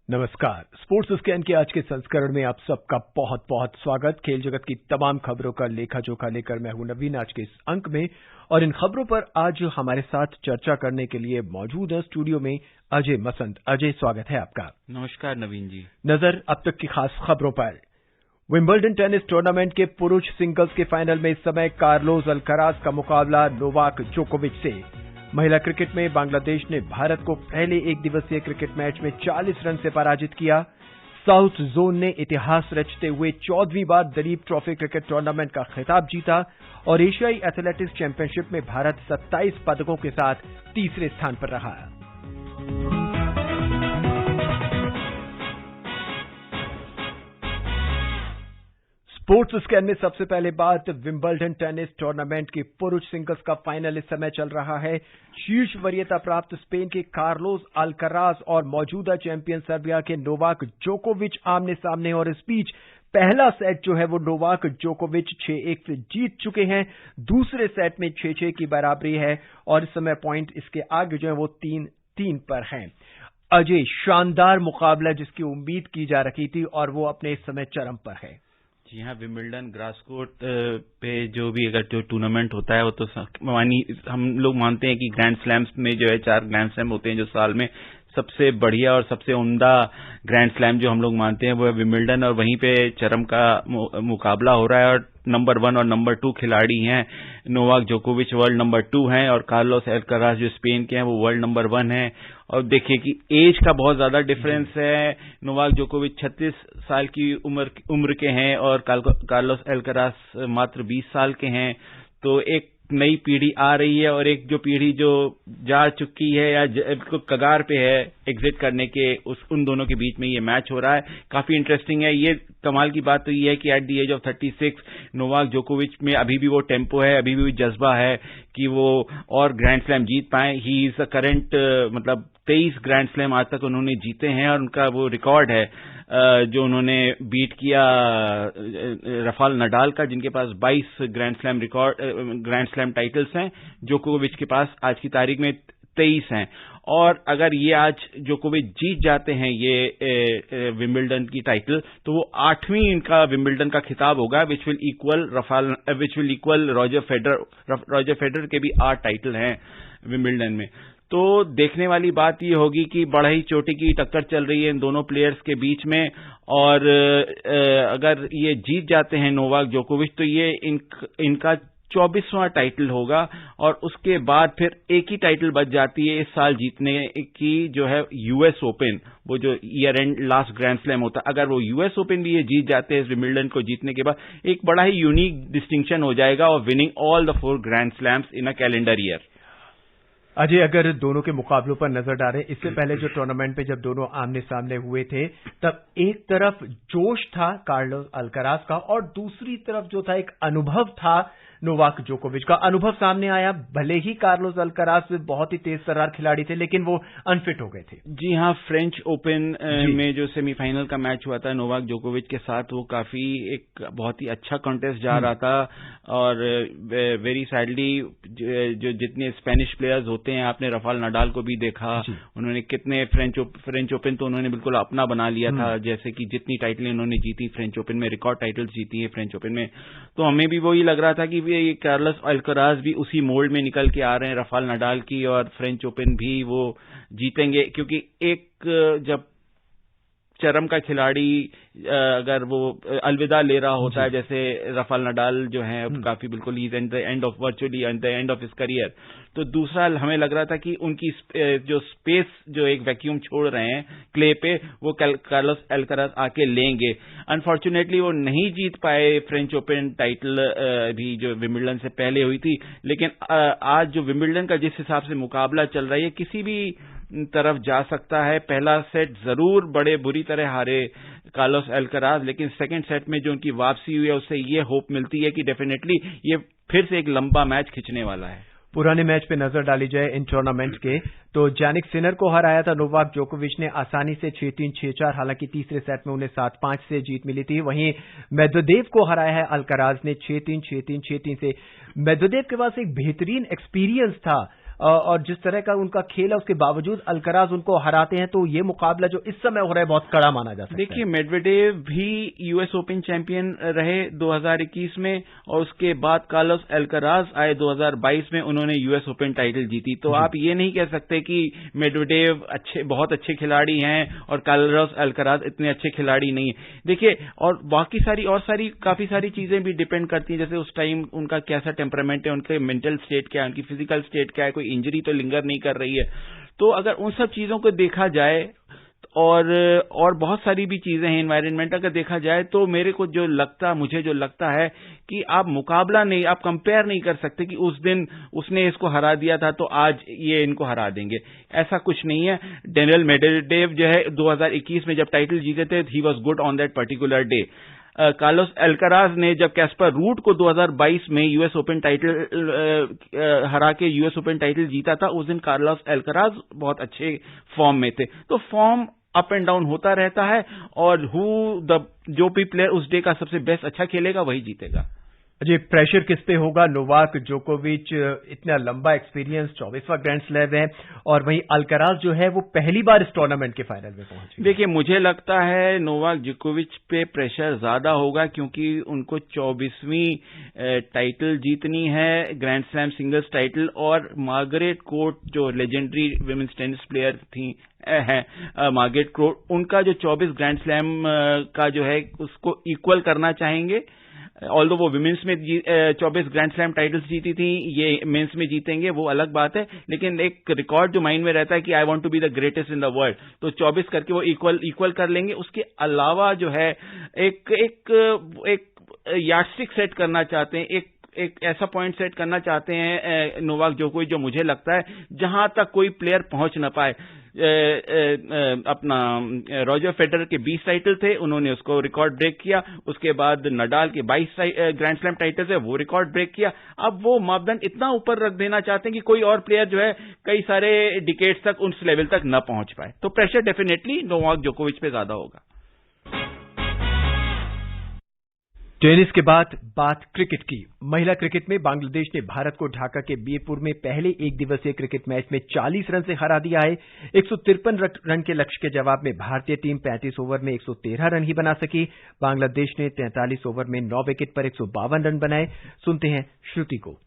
नमस्कार। Sports scan के आज के संस्करण में आप सबका बहुत बहुत स्वागत। खेल जगत की तमाम खबरों का लेखा जोखा लेकर मैं हूं नवीन आज के इस अंक में, और इन खबरों पर आज हमारे साथ चर्चा करने के लिए मौजूद है स्टूडियो में अजय मसंद। अजय, स्वागत है आपका। नमस्कार नवीन जी। नजर अब तक की खास खबरों पर। विंबलडन टेनिस टूर्नामेंट के पुरुष सिंगल्स के फाइनल में इस समय कार्लोस अल्कराज का मुकाबला नोवाक जोकोविच से। महिला क्रिकेट में बांग्लादेश ने भारत को पहले एक दिवसीय क्रिकेट मैच में 40 रन से पराजित किया। साउथ जोन ने इतिहास रचते हुए 14वीं बार दलीप ट्रॉफी क्रिकेट टूर्नामेंट का खिताब जीता, और एशियाई एथलेटिक्स चैंपियनशिप में भारत 27 पदकों के साथ तीसरे स्थान पर रहा। स्पोर्ट्स स्कैन में सबसे पहले बात विंबलडन टेनिस टूर्नामेंट के पुरुष सिंगल्स का फाइनल इस समय चल रहा है। शीर्ष वरीयता प्राप्त स्पेन के कार्लोस अल्कराज और मौजूदा चैंपियन सर्बिया के नोवाक जोकोविच आमने सामने, और इस बीच पहला सेट जो है वो नोवाक जोकोविच 6-1 से जीत चुके हैं। दूसरे सेट में 6-6 की बराबरी है, और इस समय पॉइंट इसके आगे जो है वो 3-3 पर हैं। अजय, शानदार मुकाबला जिसकी उम्मीद की जा रही थी, और वो अपने इस समय चरम पर है। जी हाँ, विंबलडन ग्रास कोर्ट पे जो भी अगर जो टूर्नामेंट होता है वो तो हम लोग मानते हैं कि ग्रैंड स्लैम्स में जो है 4 ग्रैंड स्लैम होते हैं जो साल में सबसे बढ़िया और सबसे उम्दा ग्रैंड स्लैम जो हम लोग मानते हैं वो है विंबलडन, और वहीं पे चरम का मुकाबला हो रहा है। और नंबर 1 और नंबर 2 खिलाड़ी हैं। नोवाक जोकोविच वर्ल्ड नंबर 2 हैं, और कार्लोस अल्कराज जो स्पेन के हैं वो वर्ल्ड नंबर 1 हैं। और देखिए कि एज का बहुत ज्यादा डिफरेंस है। नोवाक जोकोविच 36 साल की उम्र के हैं, और कार्लोस अल्कराज मात्र 20 साल के हैं। तो एक नई पीढ़ी आ रही है, और एक जो पीढ़ी जो जा चुकी है या कगार पे है एग्जिट करने के, उन दोनों के बीच में ये मैच हो रहा है। काफी इंटरेस्टिंग है। ये कमाल की बात तो ये है कि at the age of 36 Novak जोकोविच में अभी भी वो टेम्पो है, अभी भी जज्बा है कि वो और ग्रैंड स्लैम जीत पाए। ही इज द करंट, मतलब 23 ग्रैंड स्लैम आज तक उन्होंने जीते हैं, और उनका वो रिकॉर्ड है जो उन्होंने बीट किया राफेल नडाल का, जिनके पास 22 ग्रैंड स्लैम टाइटल्स हैं। जोकोविच के पास आज की तारीख में 23 हैं। और अगर ये आज जोकोविच जीत जाते हैं ये विंबलडन की टाइटल, तो वो 8वीं इनका विंबलडन का खिताब होगा, which will equal Roger Federer के भी 8 टाइटल हैं विंबलडन में। तो देखने वाली बात ये होगी कि बड़ा ही चोटी की टक्कर चल रही है इन दोनों प्लेयर्स के बीच में, और अगर ये जीत जाते हैं नोवाक जोकोविच तो ये इनका 24वां टाइटल होगा, और उसके बाद फिर एक ही टाइटल बच जाती है इस साल जीतने की, जो है यूएस ओपन, वो जो year and last grand slam होता है। अगर वो यूएस ओपन भी ये जीत जाते हैं विंबलडन को जीतने के बाद, एक बड़ा ही यूनिक डिस्टिंक्शन हो जाएगा और winning all the 4 grand slams in a calendar year. Ajay, अगर दोनों के मुकाबलों पर नजर डालें, इससे पहले जो टूर्नामेंट पे जब दोनों आमने सामने हुए थे, तब एक तरफ जोश था कार्लोस अल्कराज का, और दूसरी तरफ जो था एक अनुभव था नोवाक जोकोविच का। अनुभव सामने आया, भले ही कार्लोस अल्कराज बहुत ही तेज तर्रार खिलाड़ी थे, लेकिन वो अनफिट हो गए थे। जी हाँ, फ्रेंच ओपन में जो सेमीफाइनल का मैच हुआ था नोवाक जोकोविच के साथ, वो काफी एक बहुत ही अच्छा कॉन्टेस्ट जा रहा था। और वेरी सैडली जो जितने स्पेनिश प्लेयर्स होते हैं, आपने राफेल नडाल को भी देखा, उन्होंने कितने फ्रेंच ओपन तो उन्होंने बिल्कुल अपना बना लिया था। जैसे कि जितनी टाइटलें उन्होंने जीती फ्रेंच ओपन में, रिकॉर्ड टाइटल्स जीती है फ्रेंच ओपन में, तो हमें भी वही लग रहा था कि कार्लोस अल्कराज भी उसी मोल्ड में निकल के आ रहे हैं राफेल नडाल की, और फ्रेंच ओपन भी वो जीतेंगे। क्योंकि एक जब चरम का खिलाड़ी अगर वो अलविदा ले रहा होता है, जैसे राफेल नडाल जो है काफी बिल्कुल ही virtually at the end of his career, तो दूसरा हमें लग रहा था कि उनकी जो स्पेस, जो एक वैक्यूम छोड़ रहे हैं क्ले पे, वो कार्लोस अल्कराज आके लेंगे। अनफॉर्चुनेटली वो नहीं जीत पाए फ्रेंच ओपन टाइटल भी जो विंबलडन से पहले हुई थी। लेकिन आज जो विंबलडन का जिस हिसाब से मुकाबला चल रहा है, किसी भी तरफ जा सकता है। पहला सेट जरूर बड़े बुरी तरह हारे कार्लोस अल्कराज, लेकिन सेकंड सेट में जो उनकी वापसी हुई है उससे ये होप मिलती है कि डेफिनेटली ये फिर से एक लंबा मैच खिंचने वाला है। पुराने मैच पे नजर डाली जाए इन टूर्नामेंट के, तो जैनिक सिनर को हराया था नोवाक जोकोविच ने आसानी से 6-3, 6-4। हालांकि तीसरे सेट में उन्हें 7-5 से जीत मिली थी। वहीं मेदवेदेव को हराया है अल्कराज ने 6-3, 6-3, 6-3 से। मेदवेदेव के पास एक बेहतरीन एक्सपीरियंस था और जिस तरह का उनका खेल है उसके बावजूद अल्कराज उनको हराते हैं, तो ये मुकाबला जो इस समय हो रहा है बहुत कड़ा माना जा सकता है। देखिए, मेडवेडेव भी यूएस ओपन चैंपियन रहे 2021 में, और उसके बाद कार्लोस अल्कराज आए 2022 में, उन्होंने यूएस ओपन टाइटल जीती। तो आप ये नहीं कह सकते कि मेडवेडेव बहुत अच्छे खिलाड़ी हैं और कार्लोस अल्कराज इतने अच्छे खिलाड़ी नहीं है। देखिए, और बाकी काफी सारी चीजें भी डिपेंड करती हैं, जैसे उस टाइम उनका कैसा टेम्परामेंट है, उनके मेंटल स्टेट क्या है, उनकी फिजिकल स्टेट क्या है, कोई इंजरी तो लिंगर नहीं कर रही है। तो अगर उन सब चीजों को देखा जाए और बहुत सारी भी चीजें हैं, एनवायरनमेंट अगर देखा जाए, तो मुझे जो लगता है कि आप कंपेयर नहीं कर सकते कि उस दिन उसने इसको हरा दिया था तो आज ये इनको हरा देंगे, ऐसा कुछ नहीं है। डेनियल मेडवेडेव जो है 2021 में जब टाइटल जीते थे, he was good on that particular day. Carlos Alcaraz ने जब कैस्पर रूड को 2022 में यूएस ओपन टाइटल हरा के यूएस ओपन टाइटल जीता था, उस दिन कार्लोस अल्कराज बहुत अच्छे फॉर्म में थे। तो फॉर्म अप एंड डाउन होता रहता है, और जो भी प्लेयर उस डे का सबसे बेस्ट अच्छा खेलेगा वही जीतेगा। जी, प्रेशर किस पे होगा? नोवाक जोकोविच इतना लंबा एक्सपीरियंस, 24वां ग्रैंड स्लैम है, और वहीं अल्कराज जो है वो पहली बार इस टूर्नामेंट के फाइनल में पहुंचे। देखिए, मुझे लगता है नोवाक जोकोविच पे प्रेशर ज्यादा होगा, क्योंकि उनको 24वीं टाइटल जीतनी है, ग्रैंड स्लैम सिंगल्स टाइटल, और मार्गरेट कोर्ट जो लेजेंडरी विमेंस टेनिस प्लेयर थी मार्गरेट कोर्ट, उनका जो 24 ग्रैंड स्लैम का जो है उसको इक्वल करना चाहेंगे। ऑल्दो वो विमेंस में 24 ग्रैंड स्लैम टाइटल्स जीती थी, ये मेंस में जीतेंगे वो अलग बात है, लेकिन एक रिकॉर्ड जो माइंड में रहता है कि I want to be the greatest in the world, तो 24 करके वो इक्वल कर लेंगे। उसके अलावा जो है एक यार्डस्टिक सेट करना चाहते हैं, एक ऐसा पॉइंट सेट करना चाहते हैं नोवाक जोकोविच, जो मुझे लगता है जहां तक कोई प्लेयर पहुंच न पाए। अपना रॉजर फेडरर के 20 टाइटल थे, उन्होंने उसको रिकॉर्ड ब्रेक किया। उसके बाद नडाल के 22 ग्रैंड स्लैम टाइटल्स है, वो रिकॉर्ड ब्रेक किया। अब वो मापदंड इतना ऊपर रख देना चाहते हैं कि कोई और प्लेयर जो है कई सारे डिकेड्स तक उस लेवल तक न पहुंच पाए। तो प्रेशर डेफिनेटली नोवाक जोकोविच पे ज्यादा होगा। टेनिस के बाद बात क्रिकेट की। महिला क्रिकेट में बांग्लादेश ने भारत को ढाका के बीरपुर में पहले एक दिवसीय क्रिकेट मैच में 40 रन से हरा दिया है। 153 रन के लक्ष्य के जवाब में भारतीय टीम 35 ओवर में 113 रन ही बना सकी। बांग्लादेश ने 43 ओवर में 9 विकेट पर 152 रन बनाए। सुनते हैं श्रुति को।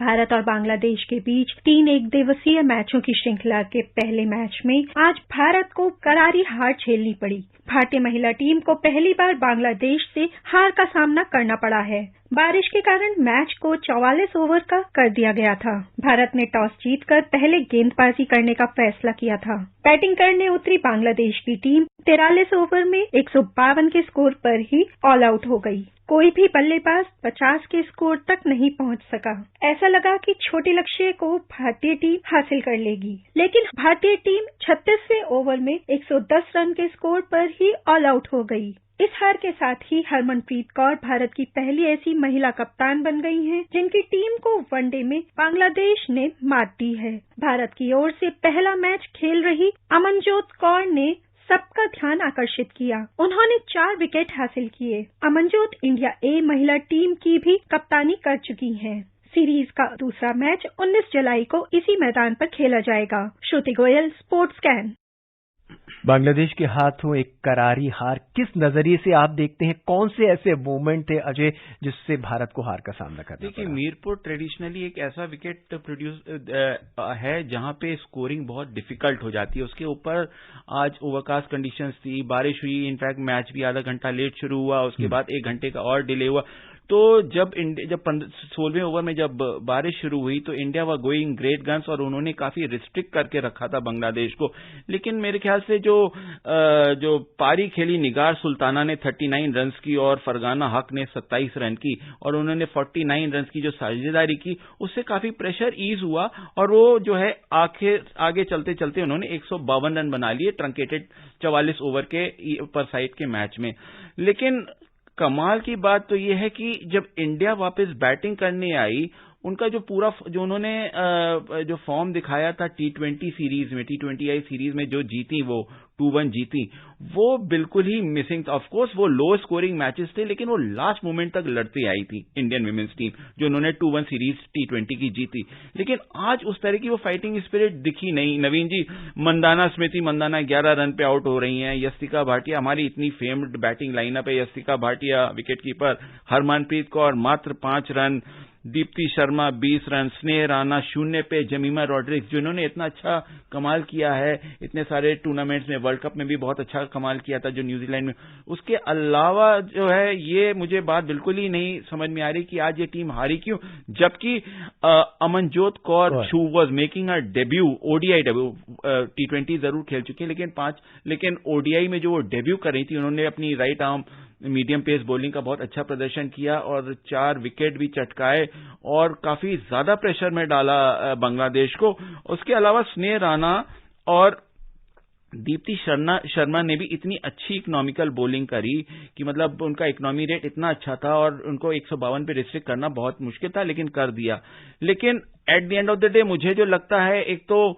भारत और बांग्लादेश के बीच 3 एक दिवसीय मैचों की श्रृंखला के पहले मैच में आज भारत को करारी हार झेलनी पड़ी। भारतीय महिला टीम को पहली बार बांग्लादेश से हार का सामना करना पड़ा है। बारिश के कारण मैच को 44 ओवर का कर दिया गया था। भारत ने टॉस जीतकर पहले गेंदबाजी करने का फैसला किया था। बैटिंग करने उतरी बांग्लादेश की टीम 43 ओवर में 152 के स्कोर पर ही ऑल आउट हो गई। कोई भी बल्लेबाज 50 के स्कोर तक नहीं पहुंच सका। ऐसा लगा कि छोटे लक्ष्य को भारतीय टीम हासिल कर लेगी, लेकिन भारतीय टीम 36वें ओवर में 110 रन के स्कोर पर ही ऑल आउट हो गई। इस हार के साथ ही हरमनप्रीत कौर भारत की पहली ऐसी महिला कप्तान बन गई हैं, जिनकी टीम को वनडे में बांग्लादेश ने मात दी है। भारत की ओर से पहला मैच खेल रही अमनजोत कौर ने सबका ध्यान आकर्षित किया। उन्होंने 4 विकेट हासिल किए। अमनजोत इंडिया ए महिला टीम की भी कप्तानी कर चुकी हैं। सीरीज का दूसरा मैच 19 जुलाई को इसी मैदान पर खेला जाएगा। श्रुति गोयल, स्पोर्ट्स कैन। बांग्लादेश के हाथों एक करारी हार किस नजरिए से आप देखते हैं? कौन से ऐसे मूवमेंट थे अजय जिससे भारत को हार का सामना करना पड़ा? देखिए, मीरपुर ट्रेडिशनली एक ऐसा विकेट प्रोड्यूस है जहां पे स्कोरिंग बहुत डिफिकल्ट हो जाती है। उसके ऊपर आज ओवरकास्ट कंडीशंस थी, बारिश हुई, इनफैक्ट मैच भी आधा घंटा लेट शुरू हुआ, उसके बाद 1 घंटे का और डिले हुआ। तो जब 16वें ओवर में जब बारिश शुरू हुई तो India were going great guns, और उन्होंने काफी रिस्ट्रिक्ट करके रखा था बांग्लादेश को। लेकिन मेरे ख्याल से जो पारी खेली निगार सुल्ताना ने 39 रन्स की और फरगाना हक ने 27 रन की, और उन्होंने 49 रन्स की जो साझेदारी की, उससे काफी प्रेशर ईज हुआ, और वो जो है आगे चलते चलते उन्होंने 152 रन बना लिए ट्रंकेटेड 44 ओवर के पर साइड के मैच में। लेकिन कमाल की बात तो यह है कि जब इंडिया वापस बैटिंग करने आई, उनका जो पूरा जो उन्होंने जो फॉर्म दिखाया था T20 सीरीज में, T20I सीरीज में जो जीती, वो 2-1 जीती, वो बिल्कुल ही मिसिंग था। ऑफकोर्स वो लो स्कोरिंग मैचेस थे, लेकिन वो लास्ट मोमेंट तक लड़ती आई थी इंडियन विमेंस टीम, जो उन्होंने 2-1 सीरीज T20 की जीती। लेकिन आज उस तरह की वो फाइटिंग स्पिरिट दिखी नहीं। नवीन जी, मंदाना 11 रन पे आउट हो रही हैं। यस्तिका भाटिया, हमारी इतनी फेम्ड बैटिंग लाइनअप है, यस्तिका भाटिया विकेटकीपर, हरमनप्रीत कौर मात्र 5 रन, दीप्ति शर्मा 20 रन, स्नेह राणा 0 पे, जमीमा रॉड्रिक्स जिन्होंने इतना अच्छा कमाल किया है, इतने सारे टूर्नामेंट्स में, वर्ल्ड कप में भी बहुत अच्छा कमाल किया था जो न्यूजीलैंड में। उसके अलावा जो है, ये मुझे बात बिल्कुल ही नहीं समझ में आ रही कि आज ये टीम हारी क्यों, जबकि Amanjot Kaur who was making a debut, ODI debut, T20 जरूर खेल चुकी है, लेकिन ओडीआई में जो वो डेब्यू कर रही थी, उन्होंने अपनी right arm medium pace bowling का बहुत अच्छा प्रदर्शन किया और 4 विकेट भी चटकाए और काफी ज्यादा प्रेशर में डाला बांग्लादेश को। उसके अलावा स्नेह राणा और दीप्ति शर्मा ने भी इतनी अच्छी इकोनॉमिकल बॉलिंग करी कि मतलब उनका इकोनॉमी रेट इतना अच्छा था और उनको 152 पे रिस्ट्रिक्ट करना बहुत मुश्किल था, लेकिन कर दिया। लेकिन eight the end of the day मुझे जो लगता है, एक तो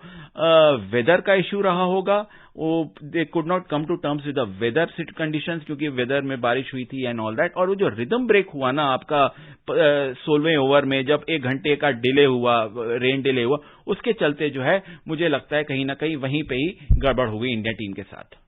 वेदर का इश्यू रहा होगा, वो they could not come to terms with the weather conditions, क्योंकि वेदर में बारिश हुई थी एंड ऑल दैट। और वो जो रिदम ब्रेक हुआ ना आपका 16वें ओवर में, जब 1 घंटे का डिले हुआ, रेन डिले हुआ, उसके चलते जो है मुझे लगता है कहीं ना कहीं वहीं पे ही गड़बड़ हो गई इंडिया टीम के साथ।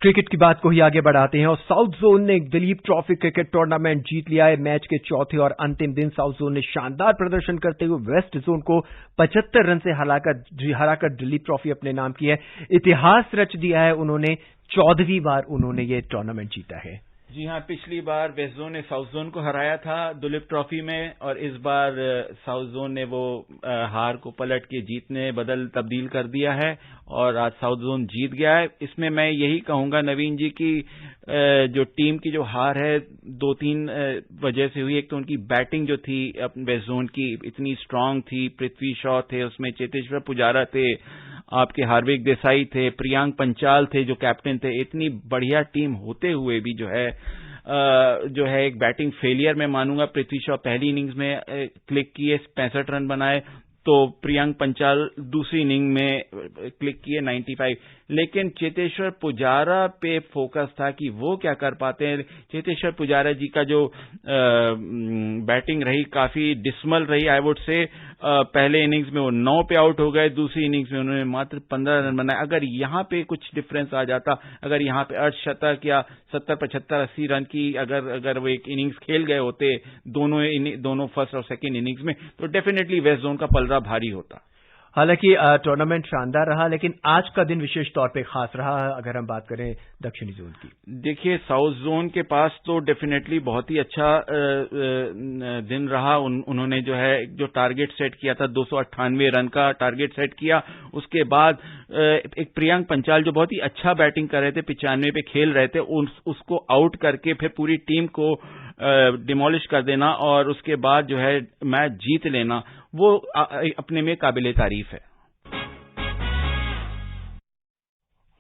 क्रिकेट की बात को ही आगे बढ़ाते हैं और साउथ जोन ने दिलीप ट्रॉफी क्रिकेट टूर्नामेंट जीत लिया है। मैच के चौथे और अंतिम दिन साउथ जोन ने शानदार प्रदर्शन करते हुए वेस्ट जोन को 75 रन से हराकर दिलीप ट्रॉफी अपने नाम की है। इतिहास रच दिया है उन्होंने, 14वीं बार उन्होंने ये टूर्नामेंट जीता है। जी हाँ, पिछली बार वेस्ट जोन ने साउथ जोन को हराया था दुलीप ट्रॉफी में, और इस बार साउथ जोन ने वो हार को पलट के जीतने तब्दील कर दिया है और आज साउथ जोन जीत गया है। इसमें मैं यही कहूंगा नवीन जी की जो टीम की जो हार है 2-3 वजह से हुई। एक तो उनकी बैटिंग जो थी वेस्ट जोन की इतनी स्ट्रांग थी, पृथ्वी शॉ थे, उसमें चेतेश्वर पुजारा थे, आपके हार्दिक देसाई थे, प्रियांक पंचाल थे जो कैप्टन थे। इतनी बढ़िया टीम होते हुए भी जो है एक बैटिंग फेलियर मैं मानूंगा। पृथ्वी शॉ पहली इनिंग्स में क्लिक किए, 65 रन बनाए, तो प्रियांक पंचाल दूसरी इनिंग में क्लिक किए 95। लेकिन चेतेश्वर पुजारा पे फोकस था कि वो क्या कर पाते हैं। चेतेश्वर पुजारा जी का जो बैटिंग रही काफी डिसमल रही, आई वुड से। पहले इनिंग्स में वो 9 पे आउट हो गए, दूसरी इनिंग्स में उन्होंने मात्र 15 रन बनाए। अगर यहां पे कुछ डिफरेंस आ जाता, अगर यहां पे अर्धशतक या 70, 75, 80 रन की अगर वो एक इनिंग्स खेल गए होते दोनों फर्स्ट और सेकेंड इनिंग्स में, तो डेफिनेटली वेस्ट जोन का पलड़ा भारी होता। हालांकि टूर्नामेंट शानदार रहा, लेकिन आज का दिन विशेष तौर पे खास रहा अगर हम बात करें दक्षिणी जोन की। देखिए, साउथ जोन के पास तो डेफिनेटली बहुत ही अच्छा दिन रहा। उन्होंने जो है जो टारगेट सेट किया था 298 रन का टारगेट सेट किया। उसके बाद एक प्रियांक पंचाल जो बहुत ही अच्छा बैटिंग कर रहे थे, 95 पे खेल रहे थे, उसको आउट करके फिर पूरी टीम को डिमोलिश कर देना और उसके बाद जो है मैच जीत लेना, वो अपने में काबिले तारीफ है।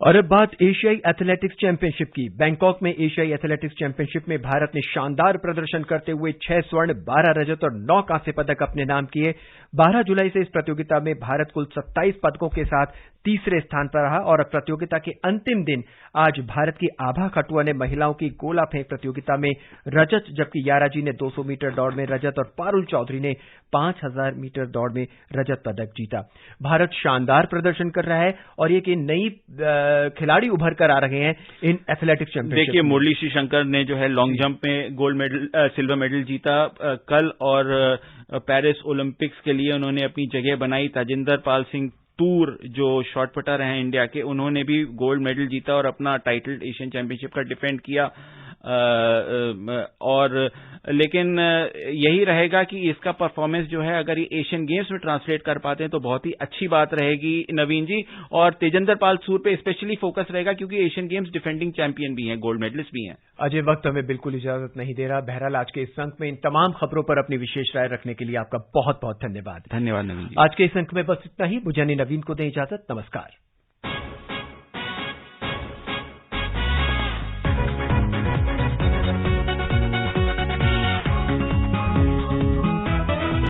और अब बात एशियाई एथलेटिक्स चैंपियनशिप की। बैंकॉक में एशियाई एथलेटिक्स चैंपियनशिप में भारत ने शानदार प्रदर्शन करते हुए 6 स्वर्ण, 12 रजत और 9 कांस्य पदक अपने नाम किए। 12 जुलाई से इस प्रतियोगिता में भारत कुल 27 पदकों के साथ तीसरे स्थान पर रहा और प्रतियोगिता के अंतिम दिन आज भारत की आभा खटुआ ने महिलाओं की गोला फेंक प्रतियोगिता में रजत, जबकि यारा जी ने 200 मीटर दौड़ में रजत और पारुल चौधरी ने 5000 मीटर दौड़ में रजत पदक जीता। भारत शानदार प्रदर्शन कर रहा है और ये कि नई खिलाड़ी उभर कर आ रहे हैं इन एथलेटिक्स चैंपियनशिप। देखिए, मुरली श्रीशंकर ने जो है लॉन्ग जंप में गोल्ड मेडल, सिल्वर मेडल जीता कल, और पेरिस ओलंपिक्स के लिए उन्होंने अपनी जगह बनाई। ताजिंदर पाल सिंह तूर जो शॉर्ट पुटर हैं इंडिया के, उन्होंने भी गोल्ड मेडल जीता और अपना टाइटल एशियन चैंपियनशिप का डिफेंड किया। और लेकिन यही रहेगा कि इसका परफॉर्मेंस जो है अगर ये एशियन गेम्स में ट्रांसलेट कर पाते हैं तो बहुत ही अच्छी बात रहेगी नवीन जी। और तेजिंदर पाल सूर पे स्पेशली फोकस रहेगा क्योंकि एशियन गेम्स डिफेंडिंग चैंपियन भी हैं, गोल्ड मेडलिस्ट भी हैं। अजय, वक्त हमें बिल्कुल इजाजत नहीं दे रहा। बहरहाल आज के इस अंक में इन तमाम खबरों पर अपनी विशेष राय रखने के लिए आपका बहुत बहुत धन्यवाद। धन्यवाद नवीन जी। आज के इस अंक में बस इतना ही। मुझे नवीन को दें इजाजत। नमस्कार।